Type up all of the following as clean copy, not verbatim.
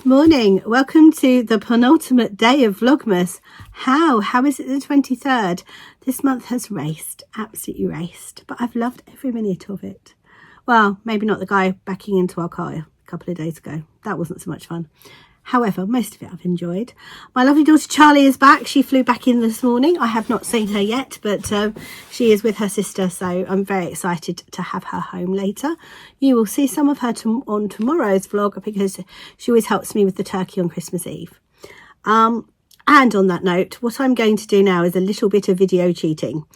Good morning. Welcome to the penultimate day of Vlogmas. How is it the 23rd? This month has raced, absolutely raced, but I've loved every minute of it. Well, maybe not the guy backing into our car a couple of days ago. That wasn't so much fun. However, most of it I've enjoyed. My lovely daughter Charlie is back. She flew back in this morning. I have not seen her yet, but she is with her sister, so I'm very excited to have her home later. You will see some of her on tomorrow's vlog because she always helps me with the turkey on Christmas Eve. And on that note, what I'm going to do now is a little bit of video cheating.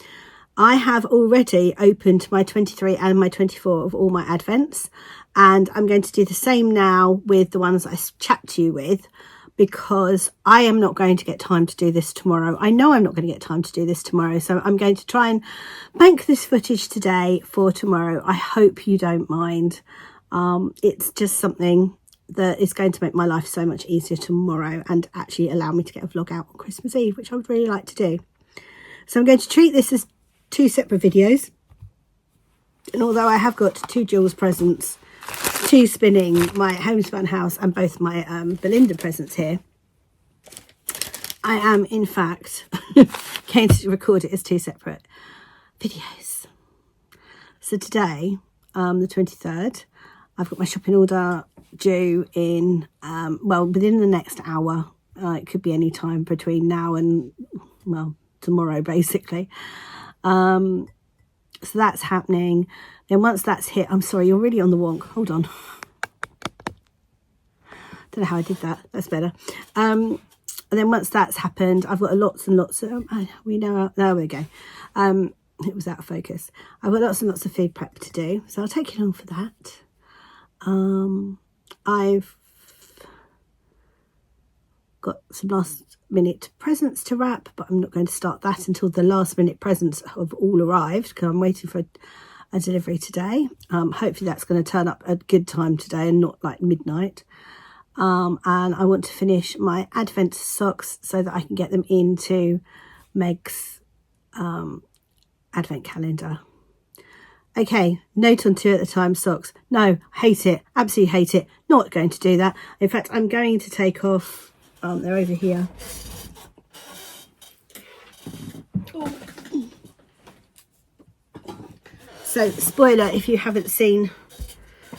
I have already opened my 23 and my 24 of all my advents, and I'm going to do the same now with the ones I chat to you with, because I am not going to get time to do this tomorrow. I know I'm not going to get time to do this tomorrow, so I'm going to try and bank this footage today for tomorrow. I hope you don't mind. It's just something that is going to make my life so much easier tomorrow and actually allow me to get a vlog out on Christmas Eve, which I would really like to do. So I'm going to treat this as two separate videos, and although I have got two Jules presents, two spinning, my homespun house and both my Belinda presents here, I am in fact going to record it as two separate videos. So today, the 23rd, I've got my shopping order due in well, within the next hour. It could be any time between now and, well, tomorrow basically. So that's happening. Then once that's hit, I'm sorry, you're really on the wonk. Hold on. Don't know how I did that. That's better. And then once that's happened, I've got lots and lots of, there we go. It was out of focus. I've got lots and lots of food prep to do, so I'll take you along for that. I've got some last minute presents to wrap, but I'm not going to start that until the last minute presents have all arrived, because I'm waiting for a delivery today. Hopefully that's going to turn up at a good time today and not like midnight. And I want to finish my advent socks so that I can get them into Meg's advent calendar. Okay, note on 2 at the time socks. No, hate it, absolutely hate it. Not going to do that. In fact, I'm going to take off, they're over here. Oh. So, spoiler if you haven't seen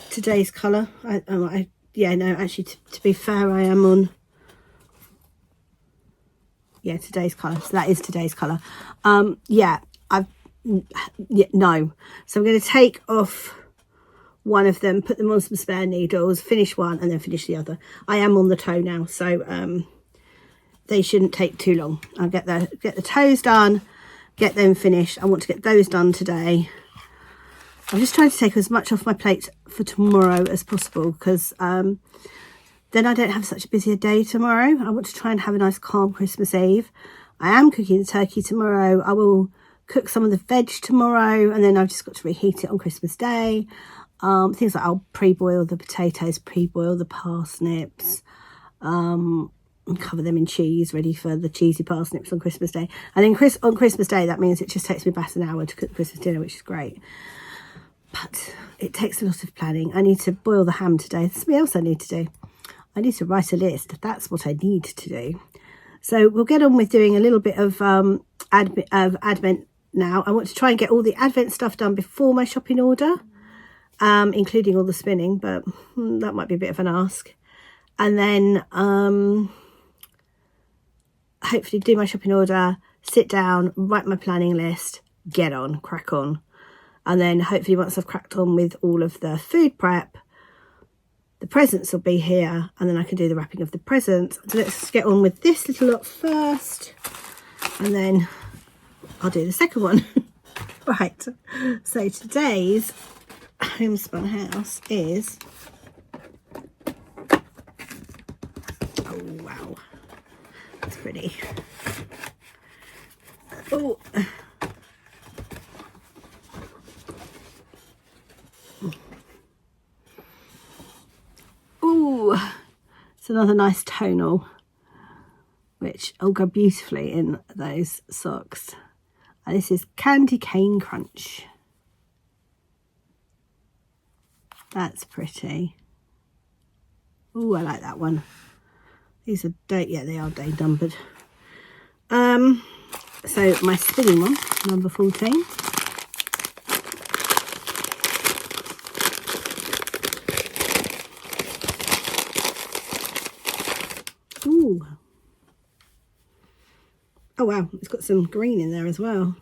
today's colour. Yeah, no, actually, to be fair, I am on, yeah, today's colour. So that is today's colour. Yeah, no. So I'm going to take off one of them, put them on some spare needles, finish one, and then finish the other. I am on the toe now, so they shouldn't take too long. I'll get the toes done, get them finished. I want to get those done today. I'm just trying to take as much off my plate for tomorrow as possible, because then I don't have such a busy day tomorrow. I want to try and have a nice calm Christmas Eve. I am cooking the turkey tomorrow. I will cook some of the veg tomorrow, and then I've just got to reheat it on Christmas Day. Things like I'll pre-boil the potatoes, pre-boil the parsnips, and cover them in cheese, ready for the cheesy parsnips on Christmas Day. And then on Christmas Day, that means it just takes me about an hour to cook Christmas dinner, which is great. But it takes a lot of planning. I need to boil the ham today. There's something else I need to do. I need to write a list. That's what I need to do. So we'll get on with doing a little bit of advent now. I want to try and get all the advent stuff done before my shopping order, including all the spinning, but that might be a bit of an ask. And then hopefully do my shopping order, sit down, write my planning list, get on, crack on. And then hopefully once I've cracked on with all of the food prep, the presents will be here, and then I can do the wrapping of the presents. So let's get on with this little lot first, and then I'll do the second one. Right, so today's homespun house is, oh wow, that's pretty. Oh, ooh, it's another nice tonal, which will go beautifully in those socks. And this is Candy Cane Crunch. That's pretty. Oh, I like that one. These are yeah, they are day numbered. So my spinning one, number 14. Ooh. Oh wow, it's got some green in there as well.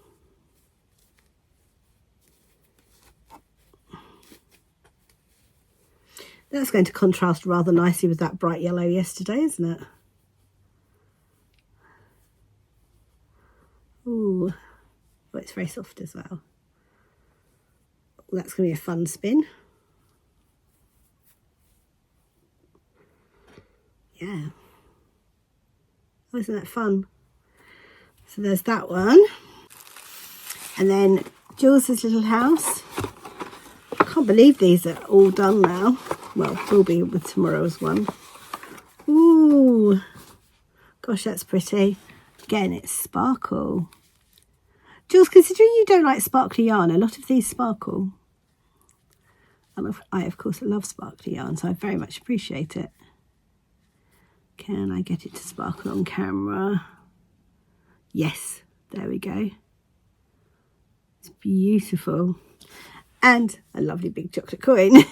That's going to contrast rather nicely with that bright yellow yesterday, isn't it? Ooh. Oh, it's very soft as well. Oh, that's going to be a fun spin. Yeah. Oh, isn't that fun? So there's that one. And then Jules's little house. I can't believe these are all done now. Well, will be with tomorrow's one. Ooh. Gosh, that's pretty. Again, it's sparkle. Jules, considering you don't like sparkly yarn, a lot of these sparkle. And I, of course, love sparkly yarn, so I very much appreciate it. Can I get it to sparkle on camera? Yes, there we go. It's beautiful. And a lovely big chocolate coin.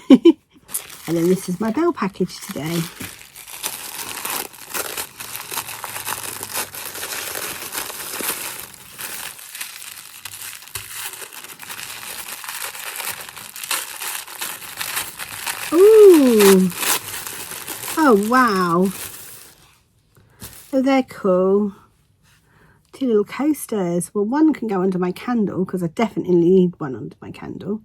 And then this is my bell package today. Ooh. Oh, wow. Oh, they're cool. 2 little coasters. Well, one can go under my candle because I definitely need one under my candle.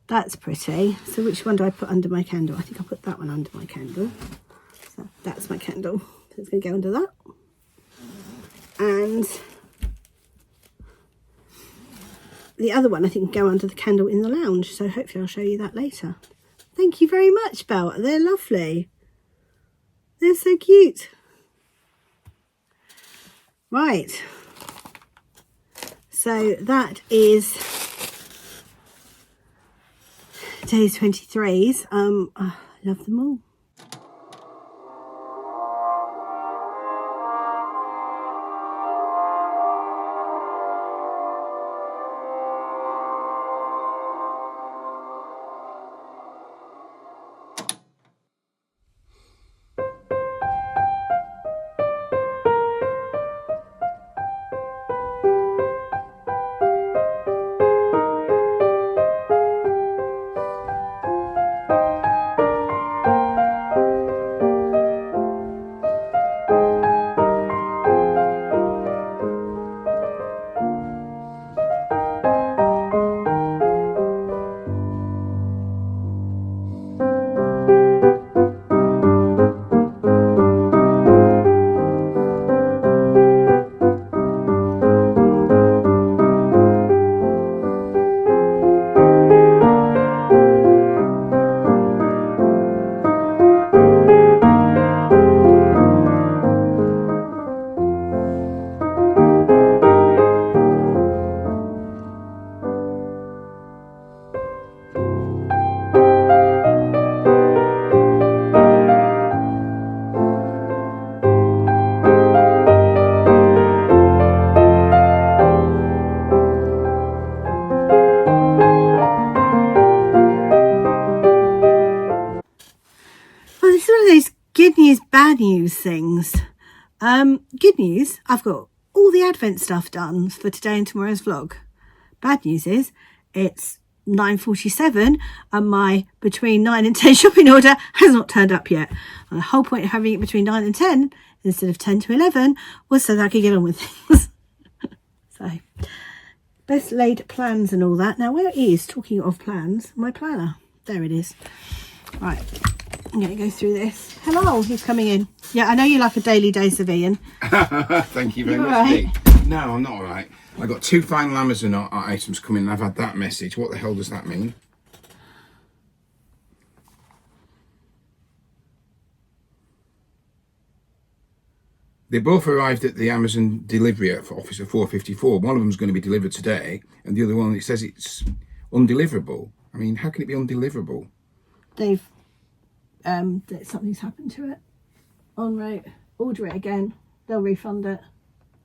That's pretty. So which one do I put under my candle? I think I'll put that one under my candle. So that's my candle. So it's going to go under that. And the other one I think can go under the candle in the lounge. So hopefully I'll show you that later. Thank you very much, Belle. They're lovely. They're so cute. Right. So that is today's 23s. I love them all. Good news, bad news things. Good news, I've got all the Advent stuff done for today and tomorrow's vlog. Bad news is it's 9:47 and my between 9 and 10 shopping order has not turned up yet. And the whole point of having it between 9 and 10 instead of 10 to 11 was so that I could get on with things. So, best laid plans and all that. Now, where is, talking of plans, my planner? There it is. Right. I'm going to go through this. Hello, he's coming in. Yeah, I know you like a daily dose of Ian. Thank you very much. Right? No, I'm not all right. I got 2 final Amazon items coming and I've had that message. What the hell does that mean? They both arrived at the Amazon delivery at office at 4:54. One of them's going to be delivered today and the other one, it says it's undeliverable. I mean, how can it be undeliverable? They've that something's happened to it. En route, order it again. They'll refund it.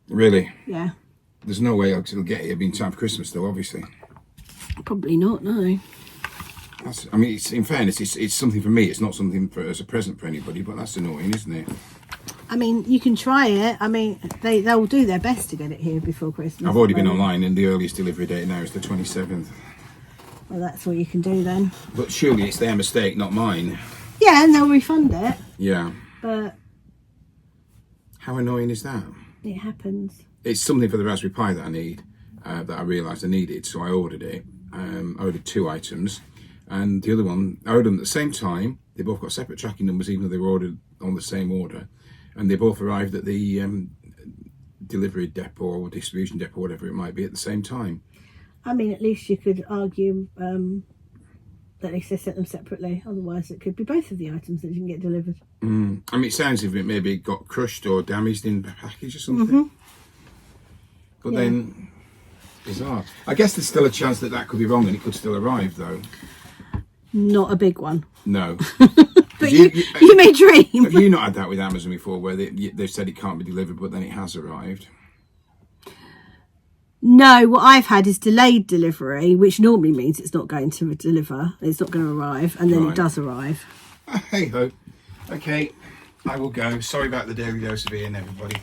Really? Yeah. There's no way it'll get here in time for Christmas, though. Obviously. Probably not. No. I mean, in fairness, it's something for me. It's not something as a present for anybody. But that's annoying, isn't it? I mean, you can try it. I mean, they'll do their best to get it here before Christmas. I've already been online, and the earliest delivery date now is the 27th. Well, that's what you can do then. But surely it's their mistake, not mine. Yeah, and they'll refund it. Yeah. But how annoying is that? It happens. It's something for the Raspberry Pi that I need, that I realised I needed, so I ordered it. I ordered 2 items, and the other one, I ordered them at the same time. They both got separate tracking numbers, even though they were ordered on the same order. And they both arrived at the delivery depot or distribution depot, whatever it might be, at the same time. I mean, at least you could argue that at least they sent them separately. Otherwise, it could be both of the items that didn't get delivered. I mean, it sounds as if it maybe got crushed or damaged in the package or something. But then, bizarre. I guess there's still a chance that that could be wrong and it could still arrive, though. Not a big one. No. But you may dream. Have you not had that with Amazon before, where they've said it can't be delivered, but then it has arrived? No, what I've had is delayed delivery, which normally means it's not going to deliver. It's not going to arrive, and then it does arrive. Hey ho. Okay, I will go. Sorry about the daily dose of Ian, everybody.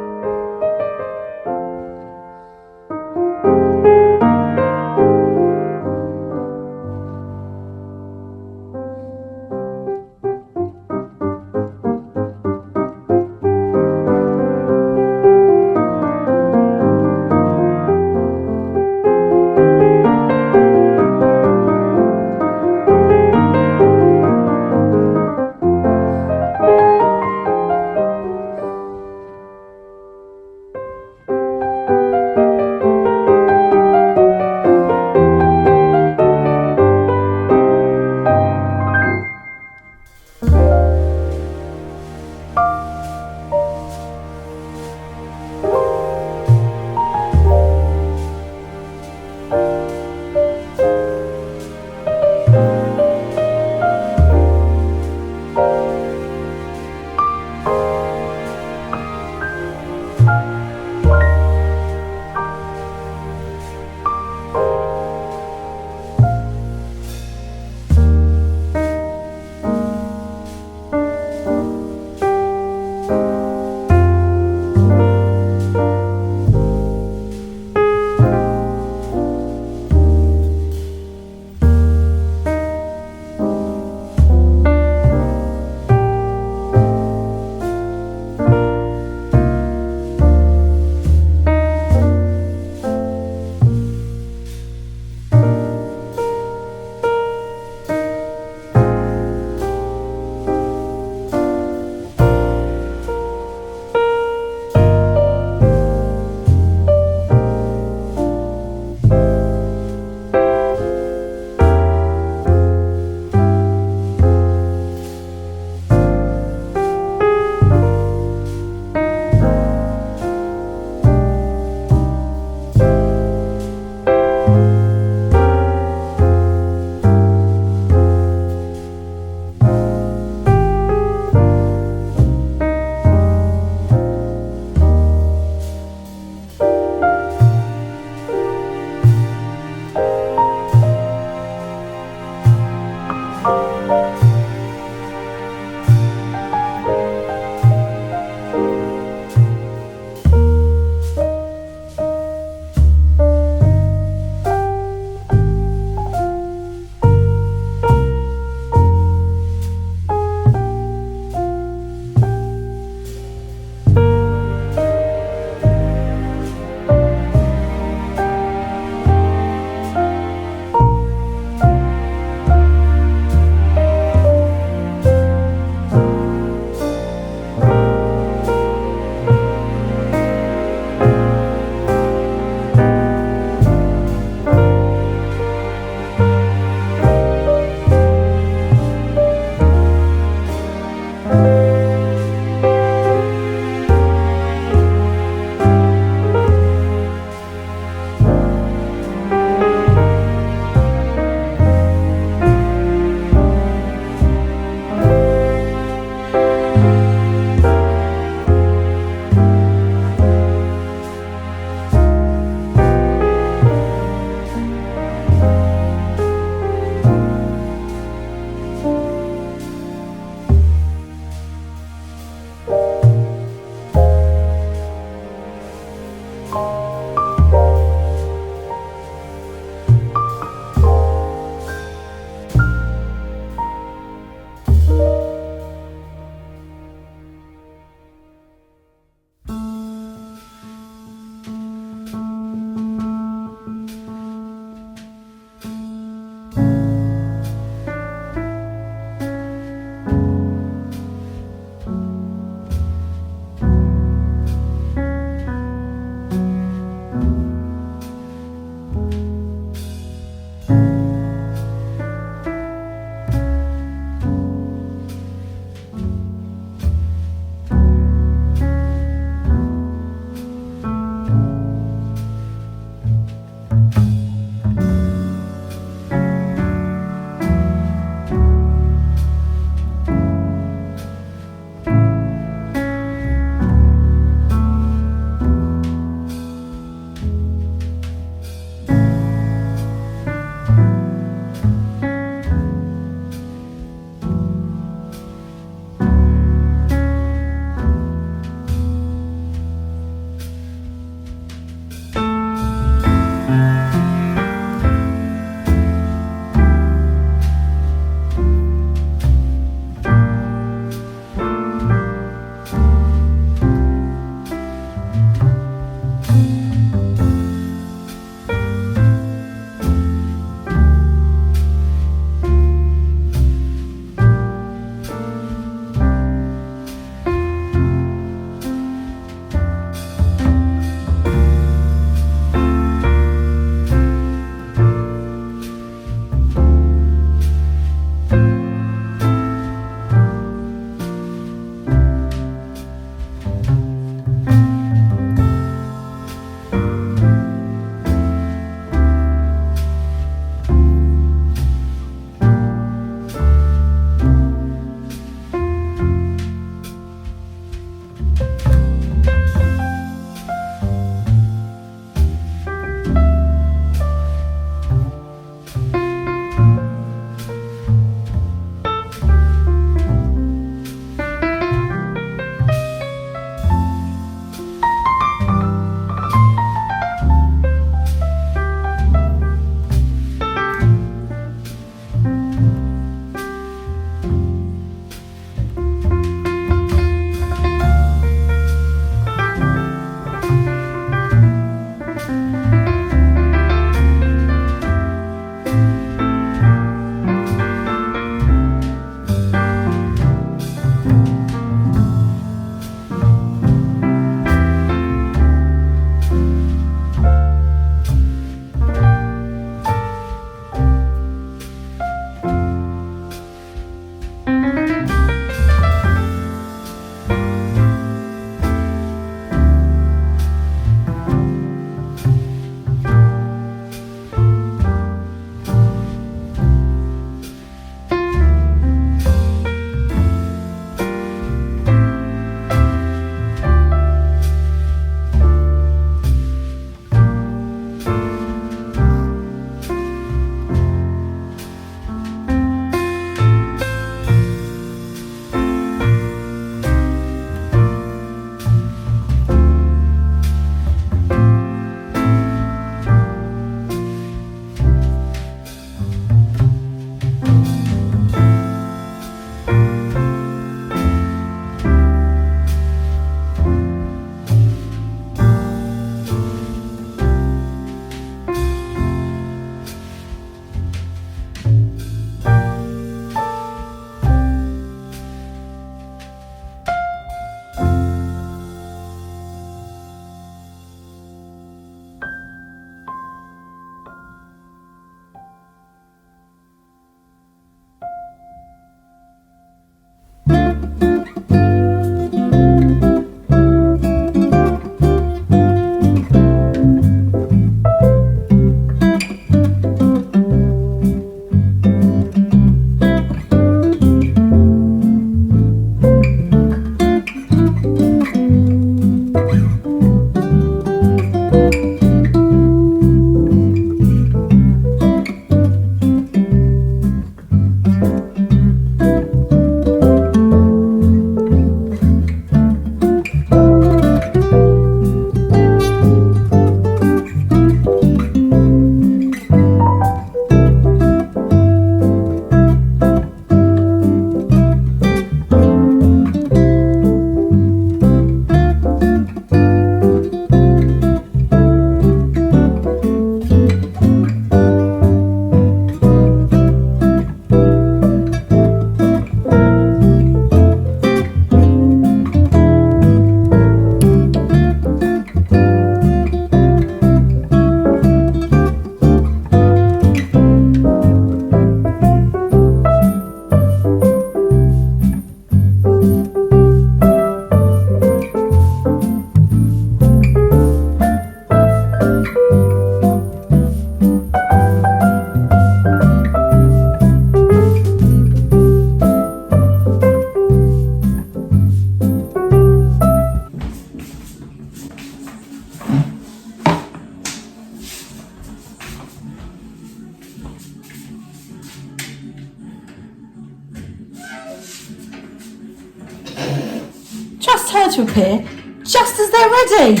to appear just as they're ready.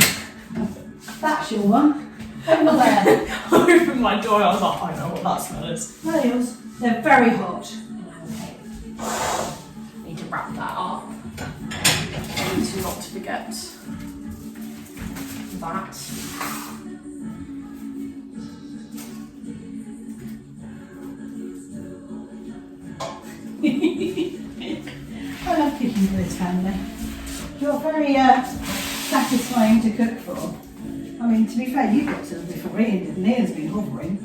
That's your one. Over there. I opened my door, I was like, I know what that smell is. Nails. They're very hot. Okay. Need to wrap that up. I need to not to forget that. I love cooking for this family. You're very satisfying to cook for. I mean, to be fair, you got to them before Ian did, and Ian's been hovering.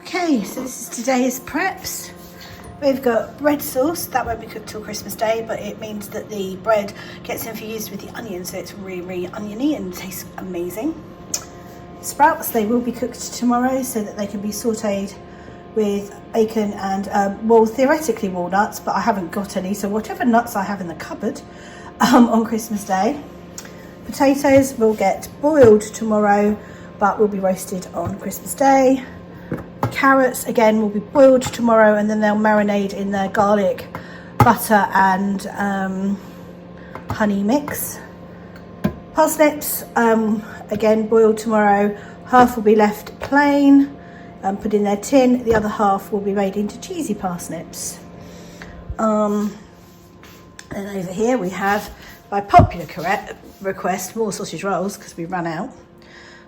Okay, so this is today's preps. We've got bread sauce, that won't be cooked till Christmas Day, but it means that the bread gets infused with the onion, so it's really, really oniony and tastes amazing. Sprouts, they will be cooked tomorrow so that they can be sautéed with bacon and, well, theoretically walnuts, but I haven't got any, so whatever nuts I have in the cupboard on Christmas Day. Potatoes will get boiled tomorrow, but will be roasted on Christmas Day. Carrots, again, will be boiled tomorrow, and then they'll marinate in their garlic, butter and honey mix. Parsnips, again, boiled tomorrow. Half will be left plain and put in their tin. The other half will be made into cheesy parsnips. And over here we have, by popular request, more sausage rolls because we ran out.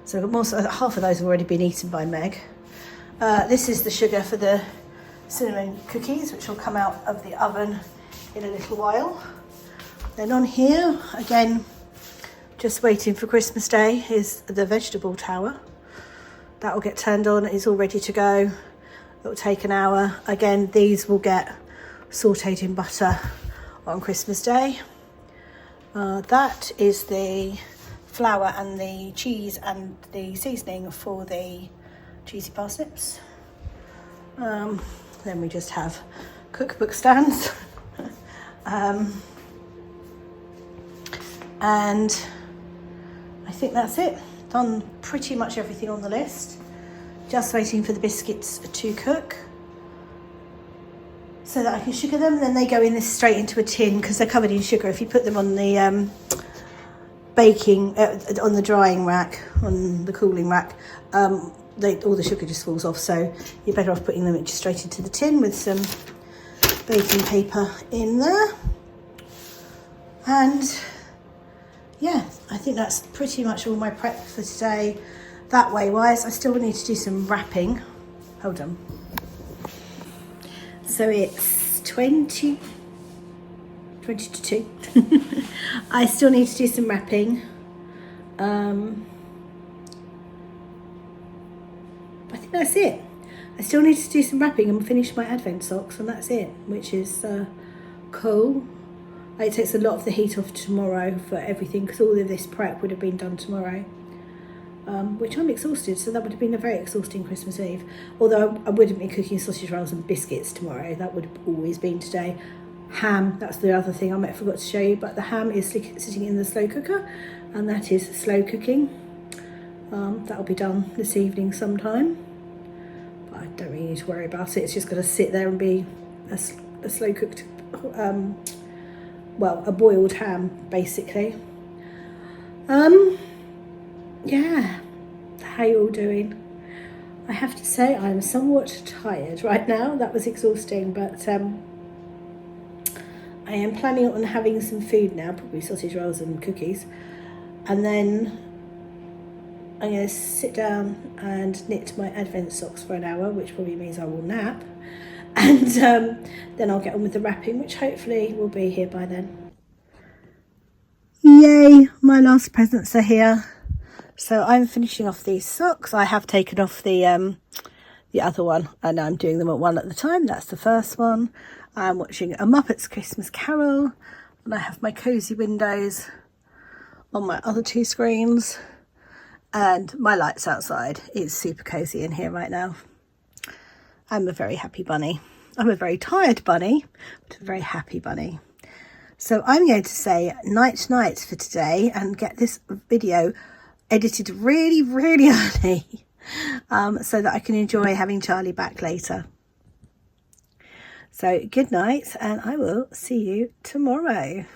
So half of those have already been eaten by Meg. This is the sugar for the cinnamon cookies, which will come out of the oven in a little while. Then on here, again, just waiting for Christmas Day, is the vegetable tower. That will get turned on, it's all ready to go. It will take an hour. Again, these will get sautéed in butter on Christmas Day. That is the flour and the cheese and the seasoning for the cheesy parsnips. Then we just have cookbook stands. And I think that's it. Done pretty much everything on the list. Just waiting for the biscuits to cook so that I can sugar them. Then they go in this straight into a tin because they're covered in sugar. If you put them on the baking, on the drying rack, on the cooling rack, all the sugar just falls off. So you're better off putting them just straight into the tin with some baking paper in there. And yeah, I think that's pretty much all my prep for today. That way wise, I still need to do some wrapping. Hold on. So it's 20 to 2. I still need to do some wrapping. I think that's it. I still need to do some wrapping and finish my advent socks, and that's it, which is cool. It takes a lot of the heat off tomorrow for everything because all of this prep would have been done tomorrow, which I'm exhausted, so that would have been a very exhausting Christmas Eve. Although I wouldn't be cooking sausage rolls and biscuits tomorrow, that would have always been today. Ham, that's the other thing I forgot to show you, but the ham is sitting in the slow cooker, and that is slow cooking. That'll be done this evening sometime, but I don't really need to worry about it. It's just going to sit there and be a slow cooked, well, a boiled ham basically. Yeah, how you all doing? I have to say I'm somewhat tired right now. That was exhausting, but I am planning on having some food now, probably sausage rolls and cookies, and then I'm going to sit down and knit my advent socks for an hour, which probably means I will nap, and then I'll get on with the wrapping, which hopefully will be here by then. Yay, my last presents are here. So I'm finishing off these socks. I have taken off the other one, and I'm doing them at one at a time. That's the first one. I'm watching A Muppet's Christmas Carol, and I have my Cosy windows on my other two screens, and my lights outside. It's super cozy in here right now. I'm a very happy bunny. I'm a very tired bunny, but a very happy bunny. So I'm going to say night night for today and get this video edited really, really early so that I can enjoy having Charlie back later. So good night, and I will see you tomorrow.